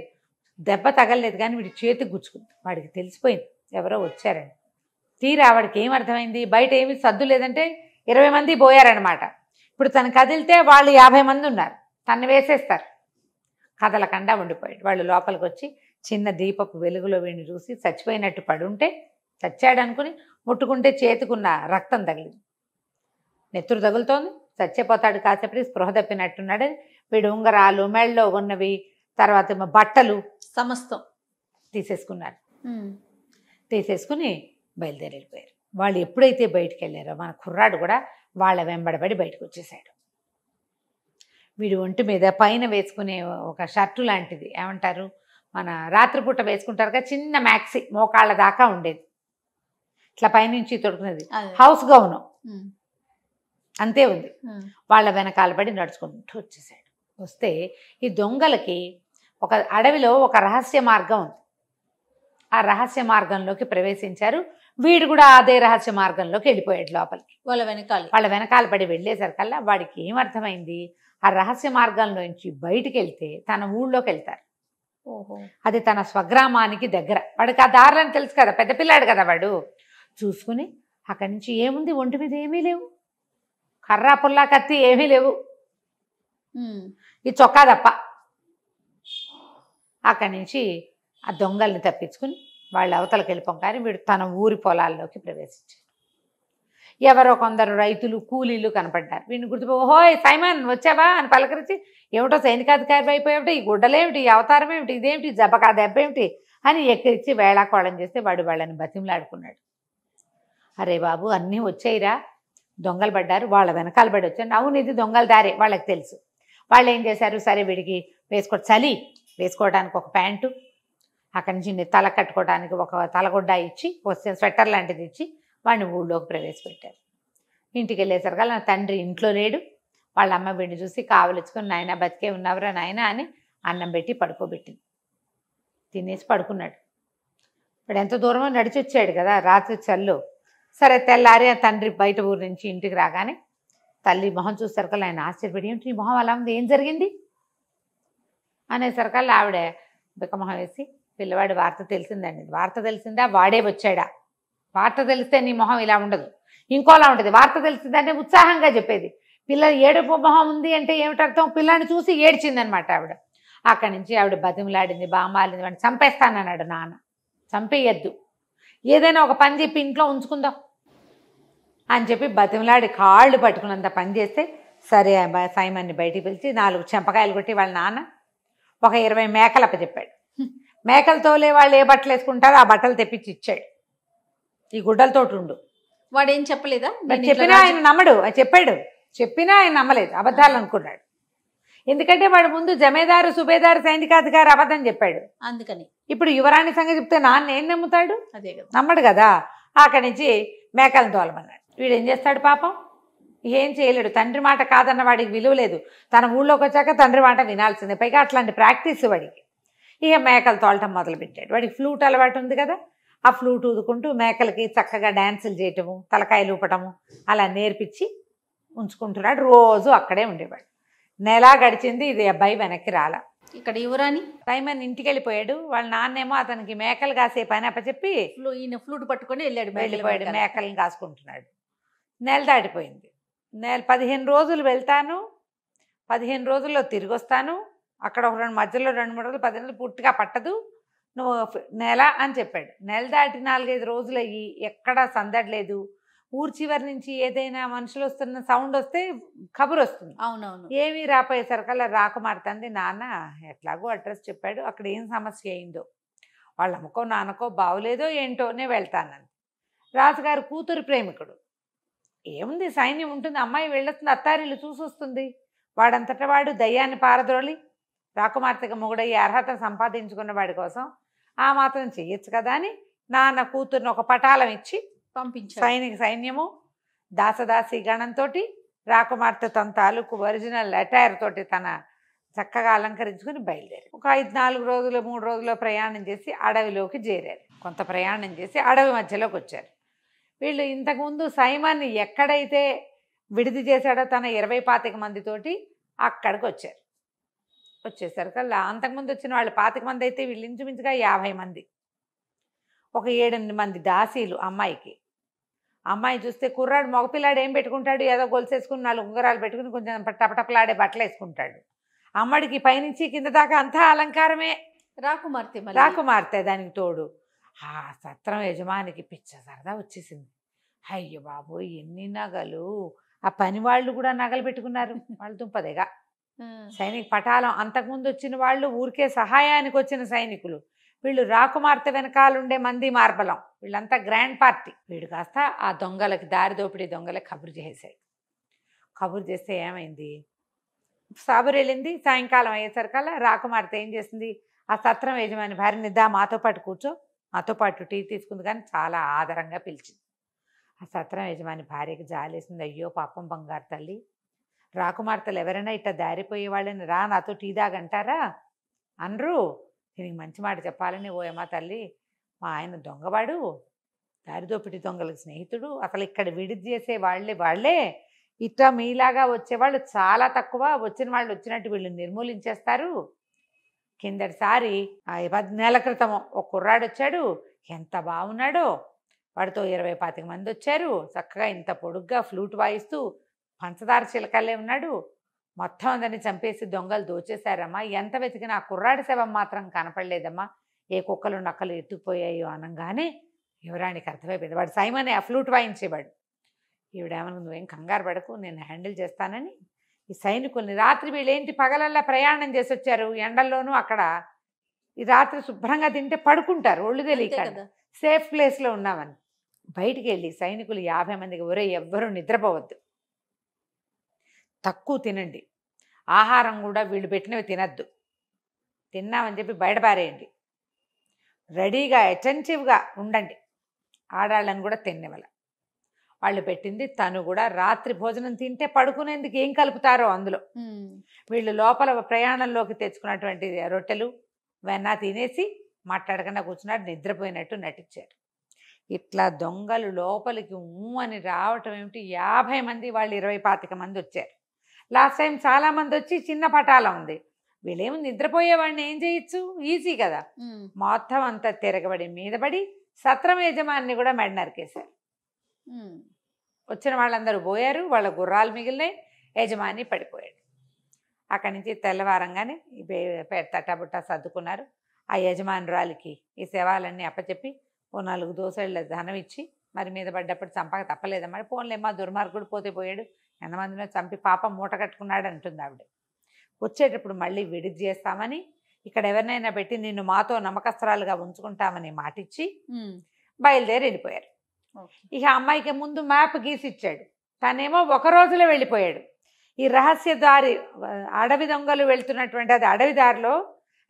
దెబ్బ తగలలేదు, కానీ వీడి చేతికి గుచ్చుకుంది. వాడికి తెలిసిపోయింది ఎవరో వచ్చారని. తీరా వాడికి ఏం అర్థమైంది, బయట ఏమీ సద్దు లేదంటే 20 మంది పోయారనమాట. ఇప్పుడు తను కదిలితే వాళ్ళు 50 మంది ఉన్నారు, తను వేసేస్తారు. కదలకుండా ఉండిపోయాడు. వాళ్ళు లోపలికి వచ్చి చిన్న దీపపు వెలుగులో వీడిని చూసి చచ్చిపోయినట్టు పడుంటే, చచ్చాడు అనుకుని ముట్టుకుంటే చేతికున్న రక్తం తగిలింది. నెత్తురు తగులుతోంది. చచ్చిపోతాడు కాసేపటి స్పృహ తప్పినట్టున్నాడని వీడు ఉంగరాలు, మెళ్ళలో ఉన్నవి, తర్వాత బట్టలు సమస్తం తీసేసుకున్నారు. తీసేసుకుని బయలుదేరి వెళ్ళిపోయారు. వాళ్ళు ఎప్పుడైతే బయటికి వెళ్ళారో మన కుర్రాడు కూడా వాళ్ళ వెంబడబడి బయటకు వచ్చేసాడు. వీడి ఒంటి మీద పైన వేసుకునే ఒక షర్టు లాంటిది, ఏమంటారు మన రాత్రిపూట వేసుకుంటారు కదా, చిన్న మ్యాక్సీ మోకాళ్ళ దాకా ఉండేది, ఇట్లా పైనుంచి తొడుకునేది, హౌస్ గౌను అంతే ఉంది. వాళ్ళ వెనకాల పడి నడుచుకుంటూ వచ్చేసాడు. వస్తే ఈ దొంగలకి ఒక అడవిలో ఒక రహస్య మార్గం ఉంది. ఆ రహస్య మార్గంలోకి ప్రవేశించారు. వీడు కూడా అదే రహస్య మార్గంలోకి వెళ్ళిపోయాడు లోపలికి. వాళ్ళ వెనకాల పడి వెళ్ళేసరికల్లా వాడికి ఏమర్థమైంది, ఆ రహస్య మార్గంలోంచి బయటికి వెళ్తే తన ఊళ్ళోకి వెళ్తారు. అది తన స్వగ్రామానికి దగ్గర. వాడికి ఆ దారులని తెలుసు కదా, పెద్ద పిల్లాడు కదా వాడు. చూసుకుని అక్కడి నుంచి ఏముంది, ఒంటి మీద ఏమీ లేవు, కర్రా పుల్లా కత్తి ఏమీ లేవు, ఈ చొక్కా తప్ప. అక్కడి నుంచి ఆ దొంగల్ని తప్పించుకుని వాళ్ళు అవతలకి వెళ్ళిపోగానే వీడు తన ఊరి పొలాల్లోకి ప్రవేశించాడు. ఎవరో కొందరు రైతులు, కూలీలు కనపడ్డారు. వీడిని గుర్తుపో, ఓహోయ్ సైమన్ వచ్చావా అని పలకరించి, ఏమిటో సైనికాధికారి అయిపోయేమిటి, ఈ గుడ్డలేమిటి, ఈ అవతారం ఏమిటి, ఇదేమిటి, జబకా దెబ్బ ఏమిటి అని ఎక్కిరించి వేళాకోళం చేస్తే వాడు వాళ్ళని బతిమలాడుకున్నాడు. అరే బాబు అన్నీ వచ్చాయిరా, దొంగలు పడ్డారు, వాళ్ళ వెనకాల పడి వచ్చాను. అవును ఇది దొంగల దారే వాళ్ళకి తెలుసు. వాళ్ళు ఏం చేశారు, సరే వీడికి చలి వేసుకోవడానికి ఒక ప్యాంటు, అక్కడి నుంచి తల కట్టుకోవడానికి ఒక తలగొడ్డ ఇచ్చి, స్వెటర్ లాంటిది ఇచ్చి వాడిని ఊళ్ళోకి ప్రవేశపెట్టారు. ఇంటికి వెళ్ళేసరికి నా తండ్రి ఇంట్లో లేడు. వాళ్ళ అమ్మ వీడిని చూసి కావలించుకొని, నాయన బతికే ఉన్నవరా నాయన అని అన్నం పెట్టి పడుకోబెట్టింది. తినేసి పడుకున్నాడు. ఇప్పుడు ఎంత దూరమో నడిచి వచ్చాడు కదా రాత్రి చల్లు. సరే తెల్లారి ఆ తండ్రి బయట ఊరు నుంచి ఇంటికి రాగానే తల్లి మొహం చూసేసరికల్లా ఆయన ఆశ్చర్యపడి, ఏమిటి నీ మొహం అలా ఉంది, ఏం జరిగింది అనేసరికల్లా ఆవిడ బిక్కమొహం వేసి, పిల్లవాడి వార్త తెలిసిందండి. వార్త తెలిసిందా, వాడే వచ్చాడా, వార్త తెలిస్తే నీ మొహం ఇలా ఉండదు, ఇంకోలా ఉంటుంది. వార్త తెలిసిందంటే ఉత్సాహంగా చెప్పేది. పిల్లలు ఏడుపు మొహం ఉంది అంటే ఏమిటర్థం, పిల్లాన్ని చూసి ఏడ్చిందనమాట ఆవిడ. అక్కడి నుంచి ఆవిడ బతిమలాడింది, బామాలింది, వాడిని చంపేస్తానన్నాడు నాన్న. చంపేయద్దు, ఏదైనా ఒక పని చెప్పి ఇంట్లో ఉంచుకుందాం అని చెప్పి బతిమలాడి కాళ్ళు పట్టుకున్నంత పని చేస్తే, సరే సైమన్ని బయటికి పిలిచి 4 చెంపకాయలు కొట్టి వాళ్ళ నాన్న ఒక 20 మేకలు అప్పచెప్పాడు. మేకలతోలే వాళ్ళు ఏ బట్టలు వేసుకుంటారో ఆ బట్టలు తెప్పించి ఇచ్చాడు. ఈ గుడ్డలతోటి ఉండు. వాడు ఏం చెప్పలేదా, చెప్పినా ఆయన నమ్మడు. చెప్పాడు, చెప్పినా ఆయన నమ్మలేదు, అబద్ధాలు అనుకున్నాడు. ఎందుకంటే వాడు ముందు జమేదారు, సుబేదారు, సైనికాధికారి అబద్ధం చెప్పాడు. అందుకని ఇప్పుడు యువరాణి సంగతి చెప్తే నాన్న ఏం నమ్ముతాడు, అదే కదా, నమ్మడు కదా. అక్కడి నుంచి మేకలను తోలమన్నాడు. వీడు ఏం చేస్తాడు పాపం, ఏం చేయలేడు. తండ్రి మాట కాదన్న వాడికి విలువ లేదు. తన ఊళ్ళోకి వచ్చాక తండ్రి మాట వినాల్సిందే. పైగా అట్లాంటి ప్రాక్టీస్ వాడికి. ఇక మేకలు తోలటం మొదలుపెట్టాడు. వాడికి ఫ్లూట్ అలవాటు ఉంది కదా, ఆ ఫ్లూట్ ఊదుకుంటూ మేకలకి చక్కగా డ్యాన్సులు చేయటము, తలకాయలు ఊపటము అలా నేర్పించి ఉంచుకుంటున్నాడు. రోజు అక్కడే ఉండేవాడు. నెల గడిచింది, ఇది అబ్బాయి వెనక్కి రాల. ఇక్కడ యువరాణి సైమన్ ఇంటికి వెళ్ళిపోయాడు. వాళ్ళ నాన్నేమో అతనికి మేకలు కాసే పని అప్పచెప్పి ఈయన ఫ్లూట్ పట్టుకొని వెళ్ళిపోయాడు. మేకలను కాసుకుంటున్నాడు. నెల దాటిపోయింది. 15 రోజులు వెళ్తాను, 15 రోజుల్లో తిరిగి వస్తాను, అక్కడ ఒక మధ్యలో 2-3 రోజులు, 15 రోజులు పూర్తిగా పట్టదు, నువ్వు నెల అని చెప్పాడు. నెల దాటి 4-5 రోజులు అయ్యి ఎక్కడా సందడలేదు. ఊరు చివరి నుంచి ఏదైనా మనుషులు వస్తున్న సౌండ్ వస్తే కబురు వస్తుంది. అవునవును. ఏమీ రాపోయేసరికల్లా రాకుమారుతుంది. నాన్న ఎట్లాగో అడ్రస్ చెప్పాడు, అక్కడ ఏం సమస్య అయిందో, వాళ్ళ అమ్మకో నాన్నకో బాగులేదో ఏంటోనే వెళ్తానని. రాజుగారు కూతురు ప్రేమికుడు. ఏముంది, సైన్యం ఉంటుంది, అమ్మాయి వెళ్ళొస్తుంది, అత్తారిల్లు చూసొస్తుంది. వాడంతటా వాడు దయ్యాన్ని పారద్రోలి రాకుమార్తెగా మొగుడయ్యే అర్హత సంపాదించుకున్న వాడి కోసం ఆ మాత్రం చెయ్యొచ్చు కదా అని నాన్న కూతుర్ని ఒక పటాలం ఇచ్చి పంపించారు. సైన్యము దాసదాసి గణంతో రాకుమార్తె తన తాలూకు ఒరిజినల్ అటైర్ తోటి తన చక్కగా అలంకరించుకుని బయలుదేరి ఒక 4 రోజులు 3 రోజుల్లో ప్రయాణం చేసి అడవిలోకి చేరారు. కొంత ప్రయాణం చేసి అడవి మధ్యలోకి వచ్చారు. వీళ్ళు ఇంతకుముందు సైమన్ ఎక్కడైతే విడిది చేశాడో తన 20-25 మందితోటి అక్కడికి వచ్చారు. వచ్చేసరికల్లా అంతకుముందు వచ్చిన వాళ్ళు 25 మంది అయితే వీళ్ళు ఇంచుమించుగా 50 మంది. ఒక 7-8 మంది దాసీలు అమ్మాయికి. అమ్మాయి చూస్తే కుర్రాడు మగపిల్లాడు ఏం పెట్టుకుంటాడు, ఏదో గొలుసేసుకుని 4 ఉంగరాలు పెట్టుకుని కొంచెం టపటపలాడే బట్టలు వేసుకుంటాడు. అమ్మడికి పైనుంచి కింద దాకా అంతా అలంకారమే. రాకుమార్తె దానికి తోడు. ఆ సత్రం యజమానికి పిచ్చ సరదా వచ్చేసింది. అయ్యో బాబోయ్ ఎన్ని నగలు! ఆ పని వాళ్ళు కూడా నగలు పెట్టుకున్నారు. వాళ్ళు దుంపదేగా సైనిక పటాలం. అంతకుముందు వచ్చిన వాళ్ళు ఊరికే సహాయానికి వచ్చిన సైనికులు. వీళ్ళు రాకుమార్తె వెనకాలుండే మంది మార్బలం. వీళ్ళంతా గ్రాండ్ పార్టీ. వీడు కాస్త ఆ దొంగలకి, దారి దోపిడీ దొంగలకి కబురు చేశాడు. కబురు చేస్తే ఏమైంది, సాబురు వెళ్ళింది. సాయంకాలం అయ్యేసరికల్లా రాకుమార్తె ఏం చేసింది, ఆ సత్రం యజమాని భార్యని దా మాతో పాటు కూర్చో, మాతో పాటు టీ తీసుకుంది. కానీ చాలా ఆదరంగా పిలిచింది. ఆ సత్రం యజమాని భార్యకి జాలేసింది. అయ్యో పాపం బంగారు తల్లి, రాకుమార్తెలు ఎవరైనా ఇట్లా దారిపోయే వాళ్ళని రా నాతో టీ దాగంటారా అనరు. దీనికి మంచి మాట చెప్పాలని, ఓయమ్మా తల్లి మా ఆయన దొంగవాడు, దారిదోపిడి దొంగలకు స్నేహితుడు, అసలు ఇక్కడ విడిది చేసే వాళ్ళే ఇట్లా మీలాగా వచ్చేవాళ్ళు చాలా తక్కువ, వచ్చిన వాళ్ళు వచ్చినట్టు వీళ్ళు నిర్మూలించేస్తారు. కిందటిసారి 10 నెలల క్రితం ఒక కుర్రాడు వచ్చాడు, ఎంత బాగున్నాడో, వాడితో 20-25 మంది వచ్చారు. చక్కగా ఇంత పొడుగ్గా ఫ్లూట్ వాయిస్తూ పంచదార చిలకల్లే ఉన్నాడు. మొత్తం అందరిని చంపేసి దొంగలు దోచేశారమ్మా. ఎంత వెతికినా ఆ కుర్రాడి శవం మాత్రం కనపడలేదమ్మా. ఏ కుక్కలు నక్కలు ఎత్తుకుపోయాయో అనగానే యువరాణికి అర్థమైపోయింది, వాడు సైమనే, ఆ ఫ్లూట్ వాయించేవాడు. ఈవిడేమన్నా నువ్వేం కంగారు పడకు, నేను హ్యాండిల్ చేస్తానని ఈ సైనికుల్ని, రాత్రి వీళ్ళేంటి పగలల్లా ప్రయాణం చేసి వచ్చారు ఎండల్లోనూ, అక్కడ ఈ రాత్రి శుభ్రంగా తింటే పడుకుంటారు ఒళ్ళు తెలియక, సేఫ్ ప్లేస్లో ఉన్నామని బయటికి వెళ్ళి సైనికులు 50 మందికి, ఒరే ఎవ్వరూ నిద్రపోవద్దు, తక్కువ తినండి, ఆహారం కూడా వీళ్ళు పెట్టినవి తినద్దు, తిన్నామని చెప్పి బయటపారేయండి, రెడీగా అటెంటివ్గా ఉండండి, ఆడాళ్ళని కూడా తినేవాళ్ళ. వాళ్ళు పెట్టింది తను కూడా రాత్రి భోజనం తింటే పడుకునేందుకు ఏం కలుపుతారో అందులో. వీళ్ళు లోపల ప్రయాణంలోకి తెచ్చుకున్నటువంటి రొట్టెలు వెన్న తినేసి మాట్లాడకుండా కూర్చున్నాడు, నిద్రపోయినట్టు నటించారు. ఇట్లా దొంగలు లోపలికి అని రావటం ఏమిటి, 50 మంది, వాళ్ళు 20-25 మంది వచ్చారు. లాస్ట్ టైం చాలామంది వచ్చి చిన్న పటాలం ఉంది. వీళ్ళేమో నిద్రపోయేవాడిని ఏం చేయొచ్చు, ఈజీ కదా. మొత్తం అంతా తిరగబడి మీదబడి సత్రం యజమాని కూడా మెడ నరికేశారు. వచ్చిన వాళ్ళందరూ పోయారు, వాళ్ళ గుర్రాలు మిగిలినాయి, యజమాని పడిపోయాడు. అక్కడి నుంచి తెల్లవారంగానే తట్టబుట్ట సర్దుకున్నారు. ఆ యజమానురాలికి ఈ శవాలన్నీ అప్పచెప్పి ఓ 4 దోసెళ్ళ ధనం ఇచ్చి, మరి మీద పడ్డప్పుడు చంపక తప్పలేదమ్మా, పోన్లేమ్మా దుర్మార్గుడు పోతే పోయాడు, ఎంతమందినో చంపి పాపం మూట కట్టుకున్నాడు అంటుంది ఆవిడ. వచ్చేటప్పుడు మళ్ళీ విడిది చేస్తామని, ఇక్కడ ఎవరినైనా పెట్టి నిన్ను మాతో నమ్మకస్తురాలుగా ఉంచుకుంటామని మాటిచ్చి బయలుదేరి వెళ్ళిపోయారు. ఇక అమ్మాయికి ముందు మ్యాప్ గీసి ఇచ్చాడు, తనేమో ఒక రోజులో వెళ్ళిపోయాడు. ఈ రహస్య దారి, అడవి దొంగలు వెళ్తున్నటువంటి అది అడవి దారిలో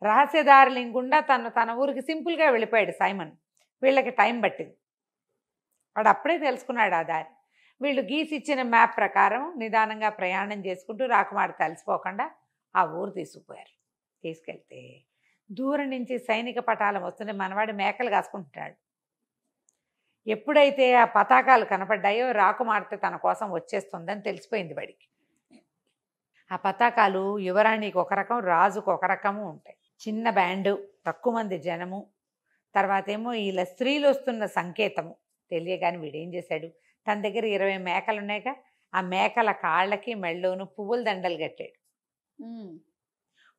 రహస్య దారి లింకుండా తన ఊరికి సింపుల్గా వెళ్ళిపోయాడు సైమన్. వీళ్ళకి టైం పట్టింది, వాడు అప్పుడే తెలుసుకున్నాడు ఆ దారి. వీళ్ళు గీసి ఇచ్చిన మ్యాప్ ప్రకారం నిదానంగా ప్రయాణం చేసుకుంటూ రాకుమార్తె కలిసిపోకుండా ఆ ఊరు తీసుకుపోయారు. తీసుకెళ్తే దూరం నుంచి సైనిక పటాలం వస్తుంటే మనవాడు మేకలు కాసుకుంటున్నాడు. ఎప్పుడైతే ఆ పతాకాలు కనపడ్డాయో రాకుమార్తె తన కోసం వచ్చేస్తుందని తెలిసిపోయింది వాడికి. ఆ పతాకాలు యువరాణికి ఒక రకం, రాజుకు ఒక రకము ఉంటాయి. చిన్న బ్యాండు, తక్కువ మంది జనము, తర్వాత ఏమో ఇలా స్త్రీలు వస్తున్న సంకేతము తెలియగాని వీడేం చేశాడు, తన దగ్గర 20 మేకలు ఉన్నాయిగా, ఆ మేకల కాళ్ళకి మెళ్ళలోను పువ్వుల దండలు కట్టాడు.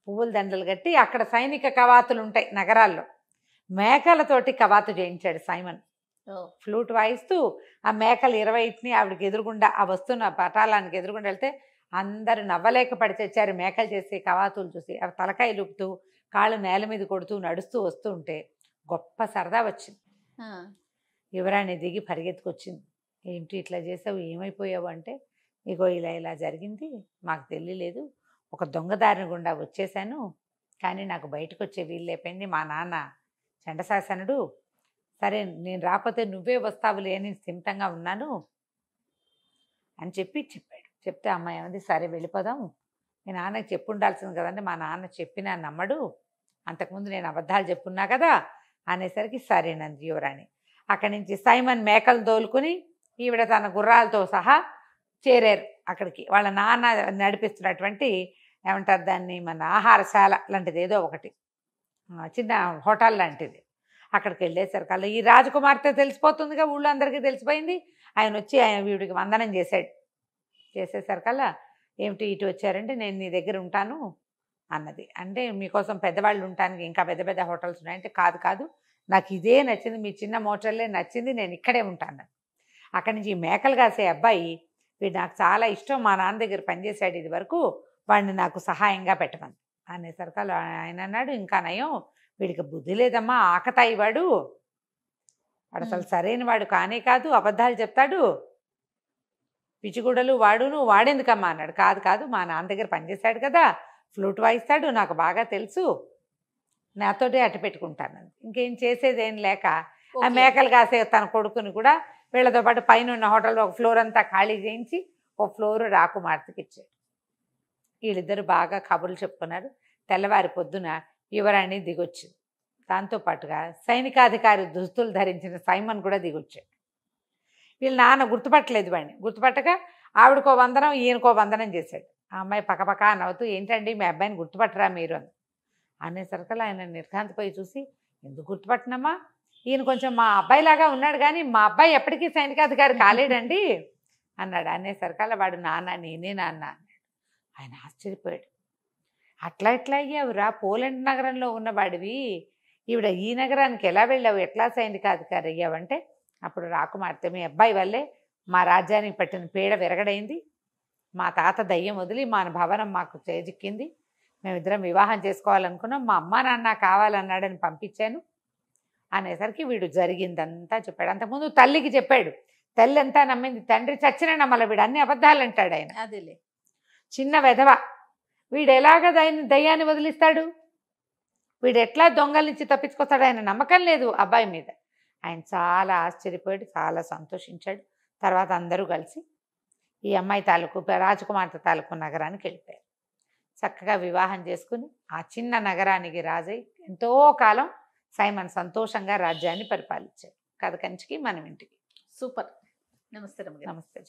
పువ్వుల దండలు కట్టి అక్కడ సైనిక కవాతులు ఉంటాయి నగరాల్లో, మేకలతోటి కవాతు చేయించాడు సైమన్. ఫ్లూట్ వాయిస్తూ ఆ మేకలు 20ని ఆవిడకి ఎదురుగుండా, ఆ వస్తున్న పటాలానికి ఎదురుగుండా వెళ్తే అందరూ నవ్వలేక పడి తెచ్చారు. మేకలు చేసే కవాతులు చూసి అవి తలకాయ లుపుతూ కాళ్ళు నేల మీద కొడుతూ నడుస్తూ వస్తూ ఉంటే గొప్ప సరదా వచ్చింది. యువరాణి దిగి పరిగెత్తుకొచ్చింది. ఏమిటి ఇట్లా చేసావు, ఏమైపోయావు అంటే, ఇగో ఇలా జరిగింది, మాకు తెలియలేదు, ఒక దొంగదారిని గుండా వచ్చేసాను, కానీ నాకు బయటకు వచ్చే వీలు లేకపోయింది, మా నాన్న చండశాసనుడు, సరే నేను రాకపోతే నువ్వే వస్తావులే అని స్థిమితంగా ఉన్నాను అని చెప్పాడు. చెప్తే అమ్మాయి ఏమంది, సరే వెళ్ళిపోదాం, మీ నాన్నకి చెప్పు ఉండాల్సింది కదండి, మా నాన్న చెప్పినా నమ్మడు, అంతకుముందు నేను అబద్ధాలు చెప్పున్నా కదా అనేసరికి సరేనంది యువరాణి. అక్కడి నుంచి సైమన్ మేకలు తోలుకుని ఈవిడ తన గుర్రాలతో సహా చేరారు అక్కడికి. వాళ్ళ నాన్న నడిపిస్తున్నటువంటి ఏమంటారు దాన్ని, మన ఆహారశాల లాంటిది ఏదో ఒకటి, చిన్న హోటల్ లాంటిది. అక్కడికి వెళ్ళేసరికల్లా ఈ రాజకుమార్తె తెలిసిపోతుందిగా, ఊళ్ళో అందరికీ తెలిసిపోయింది. ఆయన వచ్చి ఆయన వీడికి వందనం చేశాడు. చేసేసరికల్లా ఏమిటి ఇటు వచ్చారంటే, నేను నీ దగ్గర ఉంటాను అన్నది. అంటే మీకోసం పెద్దవాళ్ళు ఉండటానికి ఇంకా పెద్ద పెద్ద హోటల్స్ ఉన్నాయంటే, కాదు కాదు నాకు ఇదే నచ్చింది, మీ చిన్న మోటల్లే నచ్చింది, నేను ఇక్కడే ఉంటాను. అక్కడి నుంచి ఈ మేకలు కాసే అబ్బాయి, వీడు నాకు చాలా ఇష్టం, మా నాన్న దగ్గర పనిచేశాడు ఇది వరకు, వాడిని నాకు సహాయంగా పెట్టమని అనేసరికల్లా ఆయన అన్నాడు, ఇంకా నయం వీడికి బుద్ధి లేదమ్మా, ఆకతాయి వాడు అసలు సరైన వాడు కానే కాదు, అబద్ధాలు చెప్తాడు, పిచ్చిగుడలు వాడును, వాడేందుకమ్మా అన్నాడు. కాదు కాదు మా నాన్న దగ్గర పనిచేశాడు కదా, ఫ్లూట్ వాయిస్తాడు, నాకు బాగా తెలుసు, నాతోటే అట్టు పెట్టుకుంటాను. ఇంకేం చేసేదేం లేక ఆ మేకలు కాసే తన కొడుకుని కూడా వీళ్ళతో పాటు పైన ఉన్న హోటల్లో ఒక ఫ్లోర్ అంతా ఖాళీ చేయించి ఒక ఫ్లోర్ రాకుమార్తెకి ఇచ్చాడు. వీళ్ళిద్దరు బాగా కబుర్లు చెప్పుకున్నారు. తెల్లవారి పొద్దున యువరాణి దిగొచ్చింది. దాంతోపాటుగా సైనికాధికారి దుస్తులు ధరించిన సైమన్ కూడా దిగొచ్చాడు. వీళ్ళ నాన్న గుర్తుపట్టలేదు వాడిని. గుర్తుపట్టక ఆవిడకో వందనం ఈయనకో వందనం చేశాడు. ఆ అమ్మాయి పక్కపక్క నవ్వుతూ, ఏంటండి మీ అబ్బాయిని గుర్తుపట్టరా మీరు అని అనేసరికల్లా ఆయన నిర్ఘాంతపోయి చూసి, ఎందుకు గుర్తుపట్టినమ్మా, ఈయన కొంచెం మా అబ్బాయిలాగా ఉన్నాడు కానీ మా అబ్బాయి ఎప్పటికీ సైనికాధికారి కాలేడండి అన్నాడు. అనేసరికల్లా వాడు, నాన్న నేనే నాన్న అన్నాడు. ఆయన ఆశ్చర్యపోయాడు. అట్లా ఎట్లా అయ్యావురా, పోలాండ్ నగరంలో ఉన్నవాడివి, ఈవిడ ఈ నగరానికి ఎలా వెళ్ళావు, ఎట్లా సైనికాధికారి అయ్యావంటే, అప్పుడు రాకుమార్తె, మీ అబ్బాయి వల్లే మా రాజ్యానికి పట్టిన పీడ విరగడైంది, మా తాత దయ్యం వదిలి మా భవనం మాకు చేజిక్కింది, మేమిద్దరం వివాహం చేసుకోవాలనుకున్నాం, మా అమ్మా నాన్న కావాలన్నాడని పంపించాను అనేసరికి వీడు జరిగిందంతా చెప్పాడు. అంతకుముందు తల్లికి చెప్పాడు, తల్లి అంతా నమ్మింది, తండ్రి చచ్చిన నమ్మల, వీడు అన్ని అబద్ధాలు అంటాడు ఆయన. అదేలే చిన్న వెధవ, వీడు ఎలాగ దయ్యాన్ని వదిలిస్తాడు, వీడు ఎట్లా దొంగల నుంచి తప్పించుకొస్తాడు, ఆయన నమ్మకం లేదు అబ్బాయి మీద. ఆయన చాలా ఆశ్చర్యపోయాడు, చాలా సంతోషించాడు. తర్వాత అందరూ కలిసి ఈ అమ్మాయి తాలూకు రాజకుమార్తె తాలూకు నగరానికి వెళ్ళిపోయారు. చక్కగా వివాహం చేసుకుని ఆ చిన్న నగరానికి రాజై ఎంతో కాలం సైమన్ సంతోషంగా రాజ్యాన్ని పరిపాలించాడు. కథ కంచికి మనం ఇంటికి. సూపర్. నమస్తే రమ్య గారు. నమస్తే.